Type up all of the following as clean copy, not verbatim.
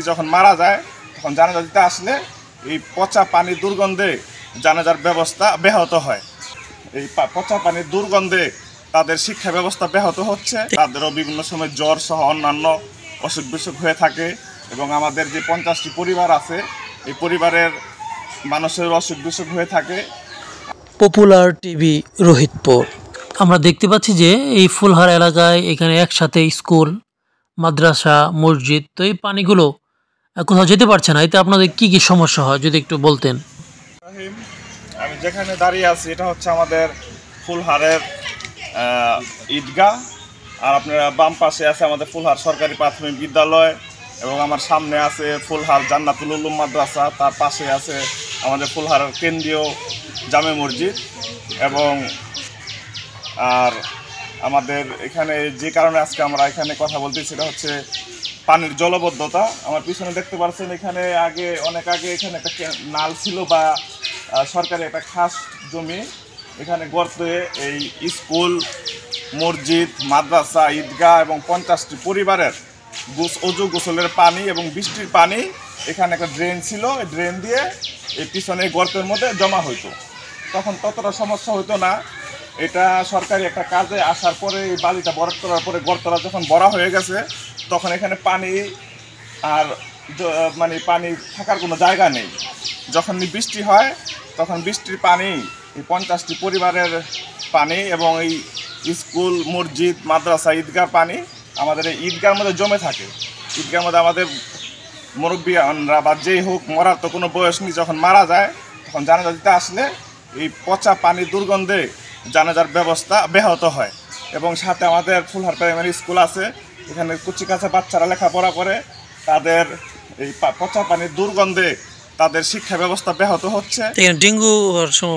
যখন মারা যায় তখন জানাজা দিতে আসলে এই পচা পানির দুর্গন্ধে জানাজার ব্যবস্থা ব্যাহত হয়। এই পচা পানির দুর্গন্ধে তাদের শিক্ষা ব্যবস্থা ব্যাহত হচ্ছে, তাদেরও বিভিন্ন সময় জ্বর সহ অন্যান্য অসুখ বিসুখ হয়ে থাকে এবং আমাদের যে 50টি পরিবার আছে এই পরিবারের মানুষের অসুখ বিসুখ হয়ে থাকে। Popular TV, Rohitpur. আমরা দেখতে পাচ্ছি যে এই ফুলহার এলাকায় এখানে একসাথে স্কুল, মাদ্রাসা, মসজিদ, তো এই পানিগুলো কোথাও যেতে পারছে না। এতে আপনাদের কি কি সমস্যা হয় যদি একটু বলতেন। আমি যেখানে দাঁড়িয়ে আছি এটা হচ্ছে আমাদের ফুলহারের ঈদগাহ, আর আপনারা বাম পাশে আছে আমাদের ফুলহার সরকারি প্রাথমিক বিদ্যালয় এবং আমার সামনে আছে ফুলহার জান্নাতুল উলুম মাদ্রাসা, তার পাশে আছে আমাদের ফুলহার কেন্দ্রীয় জামে মসজিদ। এবং আর আমাদের এখানে যে কারণে আজকে আমরা এখানে কথা বলতেছি সেটা হচ্ছে পানির জলবদ্ধতা। আমার পিছনে দেখতে পাচ্ছেন এখানে অনেক আগে এখানে একটা নাল ছিল বা সরকারি একটা খাস জমি, এখানে গর্তে এই স্কুল, মসজিদ, মাদ্রাসা, ঈদগাহ এবং 50টি পরিবারের অজু গোসলের পানি এবং বৃষ্টির পানি এখানে একটা ড্রেন ছিল, এই ড্রেন দিয়ে এই পিছনে গর্তের মধ্যে জমা হইতো। তখন ততটা সমস্যা হতো না। এটা সরকারি একটা কাজে আসার পরে এই বালিটা বরাদ করার পরে গর্তটা যখন বড়া হয়ে গেছে তখন এখানে পানি আর পানি থাকার কোনো জায়গা নেই। যখন বৃষ্টি হয় তখন বৃষ্টির পানি এই 50টি পরিবারের পানি এবং এই স্কুল, মসজিদ, মাদ্রাসা, ঈদগাহ পানি আমাদের এই ঈদগাহর মধ্যে জমে থাকে। ঈদগাহর মধ্যে আমাদের মুরব্বীরা বা যেই হোক, মরার তো কোনো বয়স নেই, যখন মারা যায় তখন জানাজা দিতে আসলে এই পচা পানির দুর্গন্ধে জানাজার ব্যবস্থা ব্যাহত হয়। এবং সাথে আমাদের ফুলহার প্রাইমারি স্কুল আছে, এখানে কুচিকাচা বাচ্চারা লেখাপড়া করে, তাদের এই পচা পানির দুর্গন্ধে তাদের শিক্ষা ব্যবস্থা ব্যাহত হচ্ছে ডেঙ্গু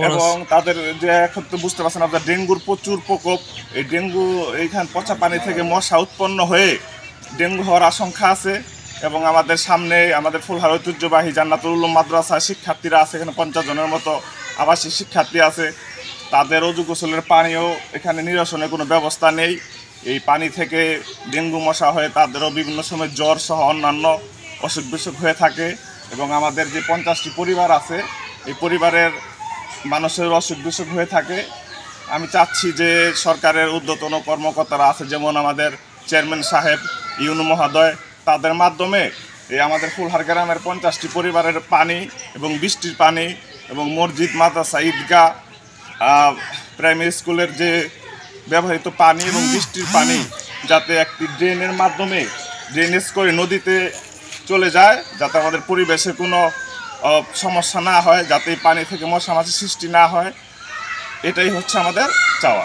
এবং তাদের যে এখন তো বুঝতে পারছেন আপনার ডেঙ্গুর প্রচুর প্রকোপ। এই ডেঙ্গু এইখান পচা পানি থেকে মশা উৎপন্ন হয়ে ডেঙ্গু হওয়ার আশঙ্কা আছে। এবং আমাদের সামনে আমাদের ফুলহার ঐতিহ্যবাহী জান্নাতুল উলুম মাদ্রাসা শিক্ষার্থীরা আছে, এখানে 50 জনের মতো আবাসিক শিক্ষার্থী আছে, তাদের অজু গোসলের পানিও এখানে নিরসনের কোনো ব্যবস্থা নেই। এই পানি থেকে ডেঙ্গু মশা হয়ে তাদেরও বিভিন্ন সময় জ্বর সহ অন্যান্য অসুখ বিসুখ হয়ে থাকে এবং আমাদের যে 50টি পরিবার আছে এই পরিবারের মানুষের অসুখ বিসুখ হয়ে থাকে। আমি চাচ্ছি যে সরকারের ঊর্ধ্বতন কর্মকর্তারা আছে, যেমন আমাদের চেয়ারম্যান সাহেব, ইউনু মহোদয়, তাদের মাধ্যমে এই আমাদের ফুলহার গ্রামের 50টি পরিবারের পানি এবং বৃষ্টির পানি এবং মসজিদ, মাদ্রাসা, ঈদগাহ, প্রাইমারি স্কুলের যে ব্যবহৃত পানি এবং বৃষ্টির পানি যাতে একটি ড্রেনের মাধ্যমে ড্রেনেজ করে নদীতে চলে যায়, যাতে আমাদের পরিবেশে কোনো সমস্যা না হয়, যাতে পানি থেকে মশা মাছির সৃষ্টি না হয়, এটাই হচ্ছে আমাদের চাওয়া।